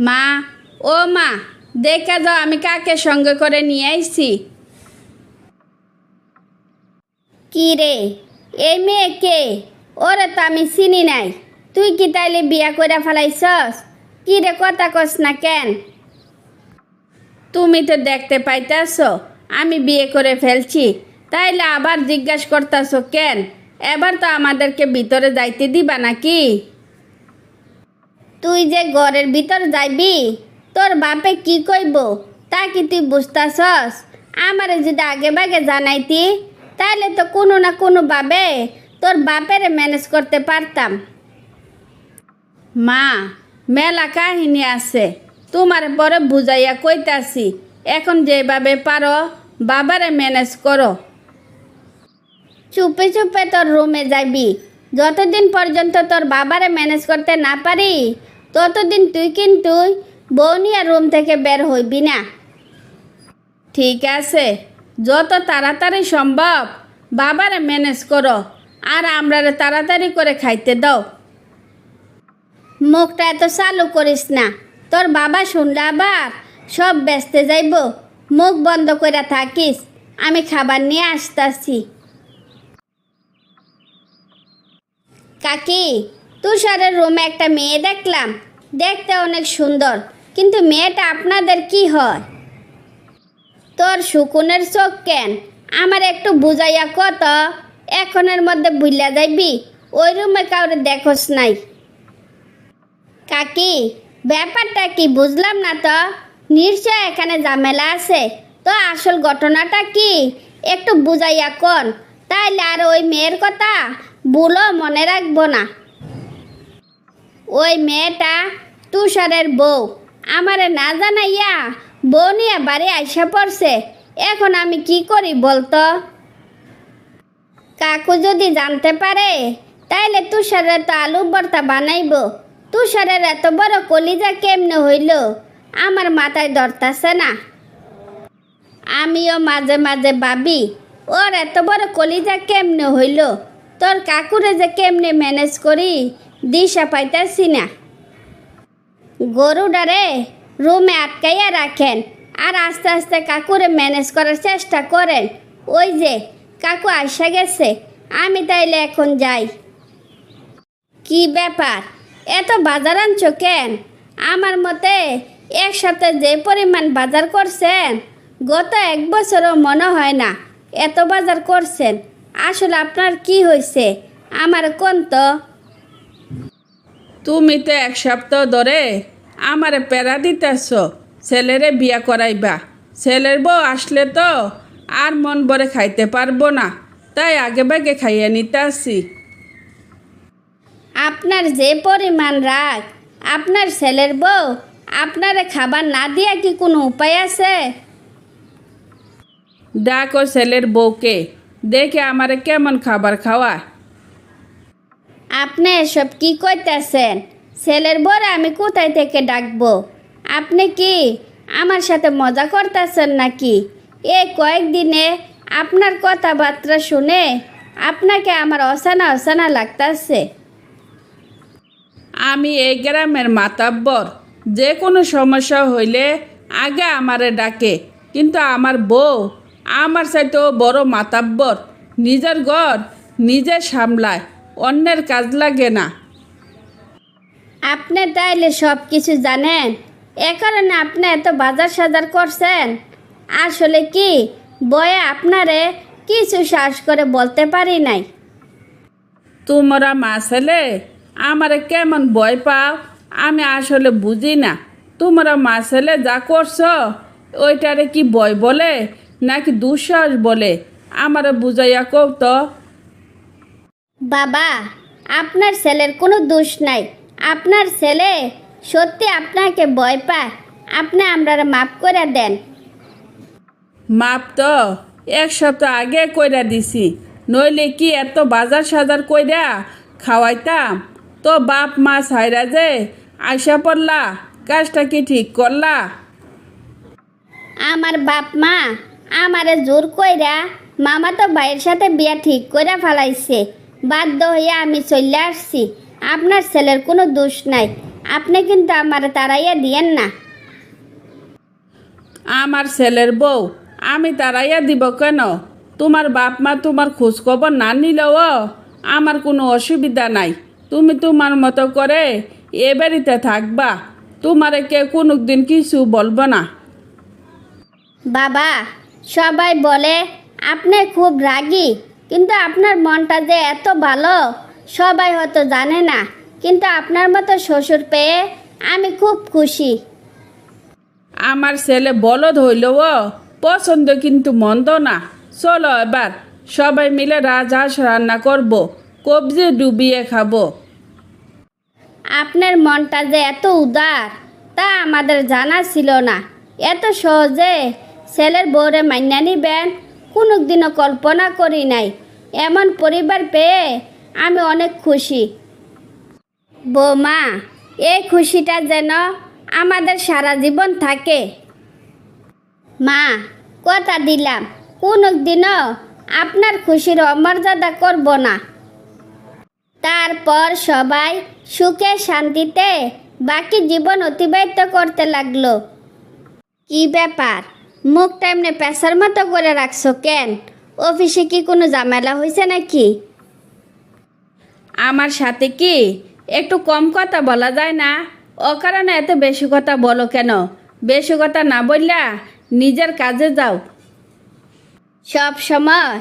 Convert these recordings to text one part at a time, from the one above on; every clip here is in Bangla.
মা, ও মা, দেখা যাও আমি কাকে সঙ্গে করে নিয়ে আইছি। কি রে, এই মেয়ে কে? ওরে তো আমি চিনি নাই। তুই কি তাইলে বিয়া করে ফেলাইছস? কি রে, কথা কস না কেন? তুমি তো দেখতে পাইতাছ আমি বিয়ে করে ফেলছি, তাইলে আবার জিজ্ঞাসা করতাছ কেন? এবার তো আমাদেরকে ভিতরে যাইতে দিবা নাকি? তুই যে ঘরের ভিতর যাইবি, তোর বাপে কি কইব তা কি তুই বুঝতাছস? আমারে যদি আগে ভাগে জানাইতি, তাইলে তো কোনো না কোনো ভাবে তোর বাপেরে ম্যানেজ করতে পারতাম। মা, মেলা কাহিনী আছে, তোমার পরে বুঝাইয়া কইতাছি। এখন যেভাবে পারো বাবারে ম্যানেজ করো। চুপে চুপে তোর রুমে যাবি। যতদিন পর্যন্ত তোর বাবারে ম্যানেজ করতে না পারি, ততদিন তুই কিন্তু বউ নিয়ে রুম থেকে বের হইবি না। ঠিক আছে, যত তাড়াতাড়ি সম্ভব বাবারে ম্যানেজ করো, আর আমরারে তাড়াতাড়ি করে খাইতে দাও। মুখটা এত চালু করিস না, তোর বাবা শুনলে আবার সব ব্যস্তে যাইব। মুখ বন্ধ করে থাকিস, আমি খাবার নিয়ে আসতাছি। কাকি, তুষারের রুমে একটা মেয়ে দেখলাম, দেখতে অনেক সুন্দর, কিন্তু মেয়েটা আপনাদের কি হয়? তোর শুকুনের চোখ কেন? আমার একটু বুঝাইয়া কত। এখনের মধ্যে ভুলিয়া যাইবি ওই রুমে কাউরে দেখোস নাই। কাকি, ব্যাপারটা কি বুঝলাম না তো। নিশ্চয় এখানে ঝামেলা আছে। তো আসল ঘটনাটা কি একটু বুঝাইয়া কন, তাইলে আর ওই মেয়ের কথা ভুলও মনে রাখবো না। ওই মেয়েটা তুষারের বউ, আমারে না জানাইয়া বউ নিয়ে বাড়ি আইসা পড়ছে। এখন আমি কি করি বলতো? কাকু যদি জানতে পারে, তাইলে তুষারের তো আলু ভর্তা বানাইব। তুষারের এত বড় কলিজা কেমনে হইল আমার মাথায় ধরতাছে না। আমিও মাঝে মাঝে ভাবি, ওর এত বড় কলিজা কেমনে হইল। তোর কাকুরে যে কেমনে ম্যানেজ করি দিশা পাইতাছি না। গরুডারে রুমে আটকাইয়া রাখেন, আর আস্তে আস্তে কাকুরে ম্যানেজ করার চেষ্টা করেন। ওই যে কাকু আইসা গেছে, আমি তাইলে এখন যাই। কি ব্যাপার, এত বাজার আনছো কেন? আমার মতে এক সপ্তাহে যে পরিমাণ বাজার করছেন, গত 1 বছরও মনে হয় না এত বাজার করছেন। আসলে আপনার কি হয়েছে আমার কোন তো? তুমি তো 1 সপ্তাহ ধরে আমারে প্যারা দিতেছ ছেলেরে বিয়া করাইবা। ছেলের বউ আসলে তো আর মন ভরে খাইতে পারবো না, তাই আগে ভাগে খাইয়ে নিতে আসি। আপনার যে পরিমাণ রাগ, আপনার ছেলের বউ আপনারে খাবার না দিয়া কি কোনো উপায় আছে? ডাকো ছেলের বউকে, দেখে আমারে কেমন খাবার খাওয়া। আপনি এসব কি কইতেছেন? ছেলের বউরে আমি কোথায় থেকে ডাকবো? আপনি কি আমার সাথে মজা করতেছেন নাকি? এই কয়েকদিনে আপনার কথাবার্তা শুনে আপনাকে আমার অসানা অসানা লাগতাছে। আমি এই গ্রামের মাতাব্বর, যে কোনো সমস্যা হইলে আগে আমারে ডাকে, কিন্তু আমার বউ আমার চাইতেও বড় মাতাব্বর। নিজের ঘর নিজে সামলায়, অন্যের কাজ লাগে না। আপনি তাইলে সব কিছু জানেন, এ কারণে আপনি এত বাজার সাজার করছেন। আসলে কি বয়ে আপনারে কিছু সাহস করে বলতে পারি নাই। তোমরা মা ছেলে আমারে কেমন ভয় পাও আমি আসলে বুঝি না। তোমরা মা ছেলে যা করছো ওইটারে কি ভয় বলে নাকি দুঃসাহস বলে আমারে বুঝাইয়া কও তো। বাবা, আপনার ছেলের কোনো দোষ নাই। আপনার ছেলে সত্যি আপনাকে ভয় পায়। আপনি আমরারে মাফ করে দেন। মাপ তো 1 সপ্তাহ আগে কইরা দিছি, নইলে কি এত বাজার সাজার কইরা খাওয়াইতাম? তো বাপ মা ছাইরা যে আইসা পড়লা, কাজটা কি ঠিক করলা? আমার বাপ মা আমারে জোর কইরা মামা তো ভাইয়ের সাথে বিয়া ঠিক কইরা ফেলাইছে। বাধ্য হইয়া আমি চলে আসছি। আপনার ছেলের কোনো দোষ নাই। আপনি কিন্তু আমার তাড়াইয়া দিয়েন না। আমার ছেলের বউ আমি তাড়াইয়া দিব কেন? তোমার বাপ মা তোমার খোঁজখবর না নিলেও আমার কোনো অসুবিধা নাই। তুমি তোমার মতো করে এ বাড়িতে থাকবা, তোমারে কে কোনো দিন কিছু বলবো না। বাবা, সবাই বলে আপনি খুব রাগী, কিন্তু আপনার মনটা যে এত ভালো সবাই হয়তো জানে না। কিন্তু আপনার মতো শ্বশুর পেয়ে আমি খুব খুশি। আমার ছেলে বলদ হইলেও পছন্দ কিন্তু মন্দ না। চলো এবার সবাই মিলে রাজহাঁস রান্না করব, কবজি ডুবিয়ে খাবো। আপনার মনটা যে এত উদার তা আমাদের জানা ছিল না। এত সহজে ছেলের বউরে মাইনা নিবেন কোনোদিনও কল্পনা করি নাই। এমন পরিবার পেয়ে আমি অনেক খুশি। বৌমা, এই খুশিটা যেন আমাদের সারা জীবন থাকে। মা, কথা দিলাম কোনোদিনও আপনার খুশির অমর্যাদা করব না। তারপর সবাই সুখে শান্তিতে বাকি জীবন অতিবাহিত করতে লাগলো। কি ব্যাপার, মুখটা এমনি পেশার মতো করে রাখছো কেন? অফিসে কি কোনো ঝামেলা হয়েছে নাকি? আমার সাথে কি একটু কম কথা বলা যায় না? ও কারণে এত বেশি কথা বলো কেন? বেশি কথা না বললা নিজের কাজে যাও। সব সময়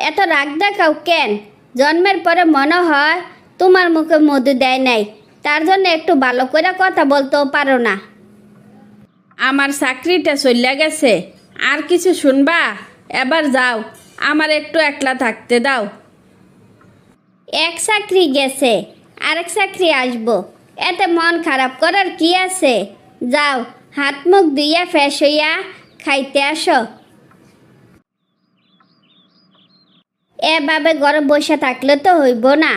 এত রাগ দেখাও কেন? জন্মের পরে মনে হয় তোমার মুখে মধু দেয় নাই, তার জন্য একটু ভালো করে কথা বলতেও পারো না। আমার চাকরিটা চলে গেছে, আর কিছু শুনবা? এবার যাও, আমার একটু একলা থাকতে দাও। এক চাকরি গেছে, আরেক চাকরি আসবো, এতে মন খারাপ করার কি আছে? যাও, হাত মুখ ধুইয়া ফ্রেশ হইয়া খাইতে আসো। এভাবে ঘরে বসে থাকলে তো হইব না।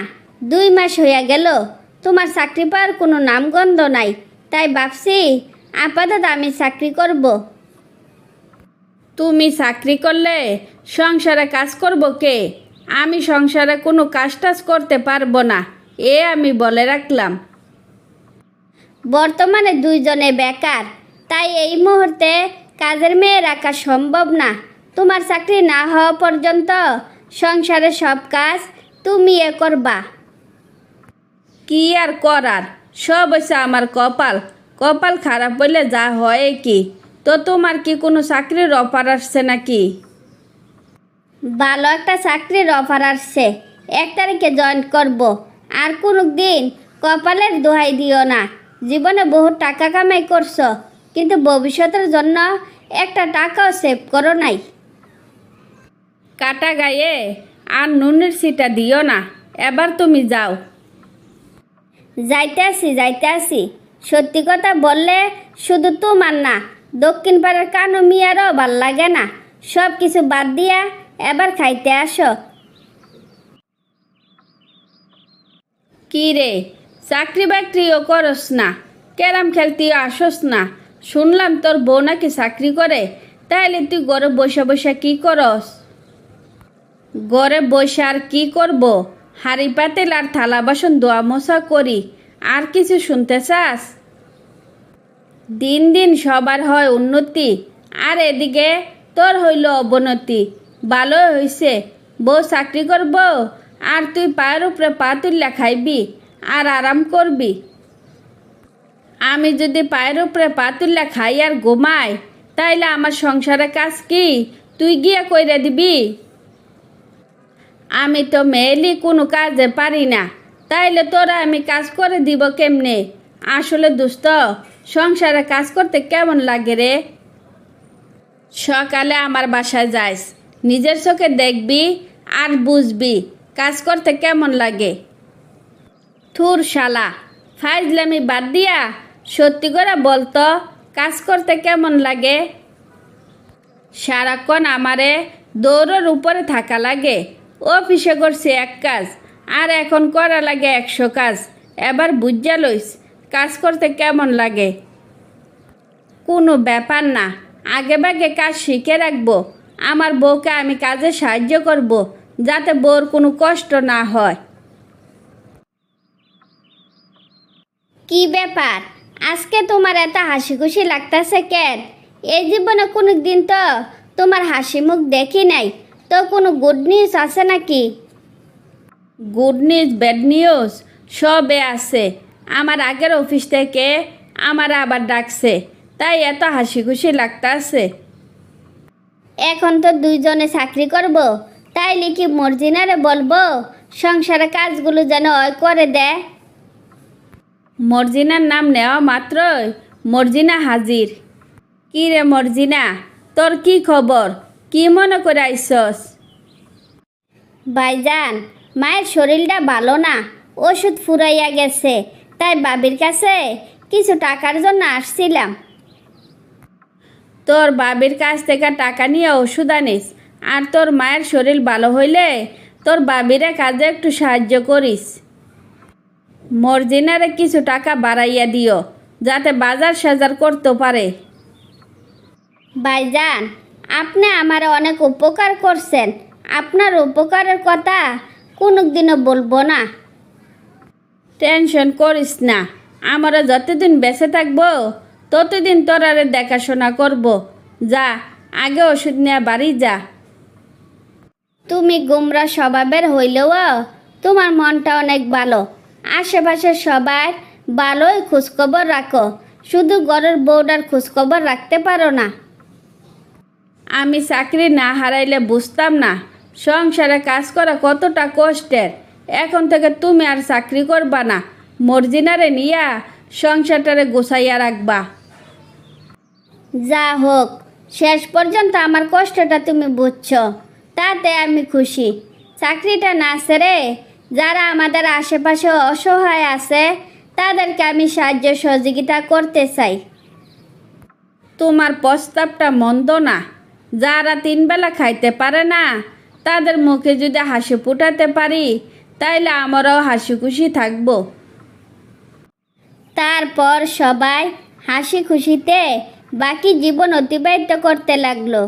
2 মাস হইয়া গেল তোমার চাকরি পাওয়ার কোনো নামগন্ধ নাই, তাই ভাবছি আপাতত আমি চাকরি করব। তুমি চাকরি করলে সংসারে কাজ করব কে? আমি সংসারে কোনো কাজ টাজ করতে পারবো না, এ আমি বলে রাখলাম। বর্তমানে 2 জনে বেকার, তাই এই মুহূর্তে কাজের মেয়ে রাখা সম্ভব না। তোমার চাকরি না হওয়া পর্যন্ত সংসারের সব কাজ তুমি করবা। কি আর করার, সব হচ্ছে আমার কপাল। কপাল খারাপ হইলে যা হয় কি। তো তোমার কি কোনো চাকরির অফার আসছে নাকি? ভালো একটা চাকরির অফার আসছে, 1 তারিখে জয়েন করব। আর কোনো দিন কপালের দোহাই দিও না। জীবনে বহু টাকা কামাই করছো, কিন্তু ভবিষ্যতের জন্য একটা টাকাও সেভ করো নাই। কাটা গায়ে আর নুনের সিটা দিও না। এবার তুমি যাও। যাইতে আসি। সত্যি কথা বললে শুধু তোমার না, দক্ষিণ পাড়ার কানু মিয়ারও ভাল লাগে না। সব কিছু বাদ দিয়া এবার খাইতে আসো। কি রে, চাকরি বাকরিও করস না, ক্যারাম খেলতেও আসস না? শুনলাম তোর বউ নাকি চাকরি করে, তাইলে তুই ঘরে বসে বসে কি করস? ঘরে বসে আর কি করব? হাঁড়ি পাতিল আর থালা বাসন ধোয়া মোছা করি। আর কিছু শুনতে চাস? দিন দিন সবার হয় উন্নতি, আর এদিকে তোর হইল অবনতি। ভালো হইছে, বউ চাকরি করব আর তুই পায়ের উপরে পা তুললে খাইবি আর আরাম করবি। আমি যদি পায়ের উপরে পা তুললে খাই আর ঘুমাই, তাইলে আমার সংসারে কাজ কি তুই গিয়া কইরা দিবি? আমি তো মেয়েলি কোনো কাজে পারি না, তাইলে তোরা আমি কাজ করে দিব কেমনে? আসলে দোস্ত, সংসারে কাজ করতে কেমন লাগে রে? সকালে আমার বাসায় যাইস, নিজের চোখে দেখবি আর বুঝবি কাজ করতে কেমন লাগে। থুর শালা, ফাইজলামি বাদ দিয়া সত্যি করে বলতো কাজ করতে কেমন লাগে? সারাক্ষণ আমারে দৌড়ের উপরে থাকা লাগে। অফিসে করছি 1 কাজ, আর এখন করা লাগে 100 কাজ। এবার বুঝা লইস কাজ করতে কেমন লাগে। কোনো ব্যাপার না, আগে ভাগে কাজ শিখে রাখবো। আমার বউকে আমি কাজে সাহায্য করব, যাতে বউর কোনো কষ্ট না হয়। কি ব্যাপার আজকে তোমার এত হাসি খুশি লাগতেছে কেন? এই জীবনে কোনো দিন তো তোমার হাসি মুখ দেখি নাই, তো কোনো গুড নিউজ আছে নাকি? গুড নিউজ ব্যাড নিউজ সবে আছে। আমার আগের অফিস থেকে আমার আবার ডাকছে, তাই এত হাসি খুশি লাগতাছে। এখন তো দুইজনে চাকরি করব, তাইলে কি মর্জিনারে বলবো সংসারের কাজগুলো যেন ওই করে দেয়? মর্জিনার নাম নেওয়া মাত্রই মর্জিনা হাজির। কি রে মর্জিনা, তোর কি খবর? কি মনে করে আইসস? ভাইজান, মায়ের শরীরটা ভালো না, ওষুধ ফুরাইয়া গেছে, তাই বাবির কাছে কিছু টাকার জন্য আসছিলাম। তোর বাবির কাছ থেকে টাকা নিয়ে ওষুধ আনিস, আর তোর মায়ের শরীর ভালো হইলে তোর বাবিরে কাজে একটু সাহায্য করিস। মর্জিনারে কিছু টাকা বাড়াইয়া দিও, যাতে বাজার সাজার করতে পারে। ভাইজান, আপনি আমার অনেক উপকার করছেন, আপনার উপকারের কথা কোনোদিনও বলবো না। টেনশন করিস না, আমরা যতদিন বেঁচে থাকবো ততদিন তোর আরে দেখাশোনা করব। যা, আগে ওষুধ নেওয়া বাড়ি যা। তুমি গোমরা স্বভাবের হইলেও তোমার মনটা অনেক ভালো। আশেপাশের সবার ভালোই খোঁজখবর রাখো, শুধু ঘরের বউটার খোঁজখবর রাখতে পারো না। আমি চাকরি না হারাইলে বুঝতাম না সংসারে কাজ করা কতটা কষ্টের। এখন থেকে তুমি আর চাকরি করবা না, মর্জিনারে নিয়া সংসারটারে গোছাইয়া রাখবা। যা হোক, শেষ পর্যন্ত আমার কষ্টটা তুমি বুঝছো, তাতে আমি খুশি। চাকরিটা না ছেড়ে যারা আমাদের আশেপাশে অসহায় আছে তাদেরকে আমি সাহায্য সহযোগিতা করতে চাই। তোমার প্রস্তাবটা মন্দ না। যারা 3 বেলা খাইতে পারে না তাদের মুখে যদি হাসি ফুটাতে পারি, তাইলে আমরাও হাসি খুশি থাকবো। তারপর সবাই হাসি খুশিতে বাকি জীবন অতিবাহিত করতে লাগলো।